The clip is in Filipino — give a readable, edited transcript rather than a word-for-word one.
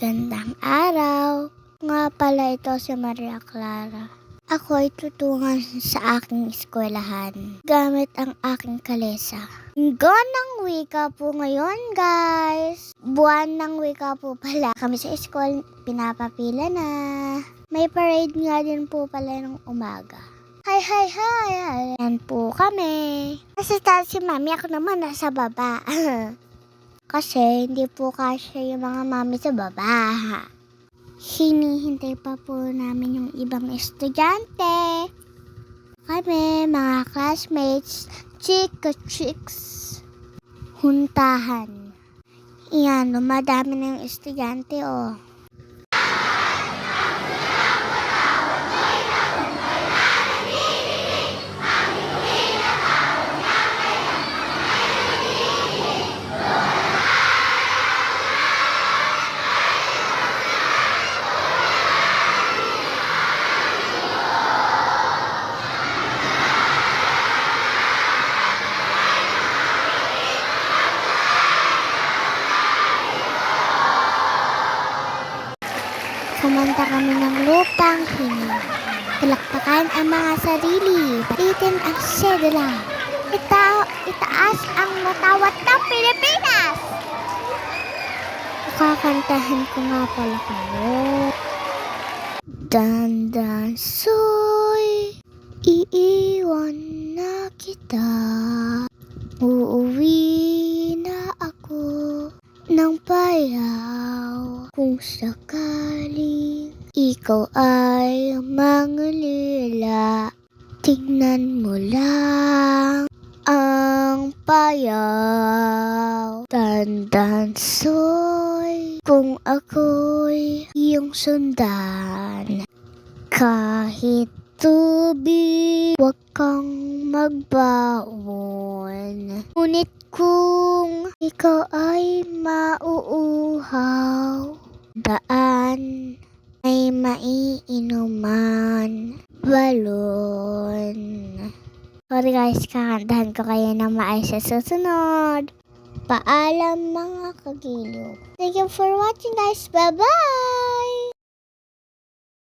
Magandang araw. Nga pala ito si Maria Clara. Ako ay tutungan sa aking eskwelahan gamit ang aking kalesa. Linggo ng wika po ngayon, guys. Buwan ng wika po pala. Kami sa school, pinapapila na. May parade nga din po pala ng umaga. Hi! Ayan po kami. Nasa taas si mami, ako naman nasa baba. Kasi hindi po kasya yung mga mami sa baba. Hinihintay pa po namin yung ibang estudyante. Kami, mga classmates, chicks, huntahan. Iyan, madami na yung estudyante, oh. Kumanta kami ng lupang hingin. Palakpakan ang mga sarili. Palitin ang sedula. Itaas ang matawat ng Pilipinas! Kakantahin ko nga pala kayo. Dandan soy, iiwan na kita. Uuwi na ako ng payaw. Kung sakaling ikaw ay mangulila, tignan mo lang ang payaw. Dandan soy, kung ako'y iyong sundan, kahit tubig, huwag kang magbaon. Ngunit kung ikaw ay mauuhaw, daan ay maiinuman, balon. Sorry guys, kakantahan ko kayo ng maayos sa susunod. Paalam mga kagiliw. Thank you for watching guys. Bye-bye!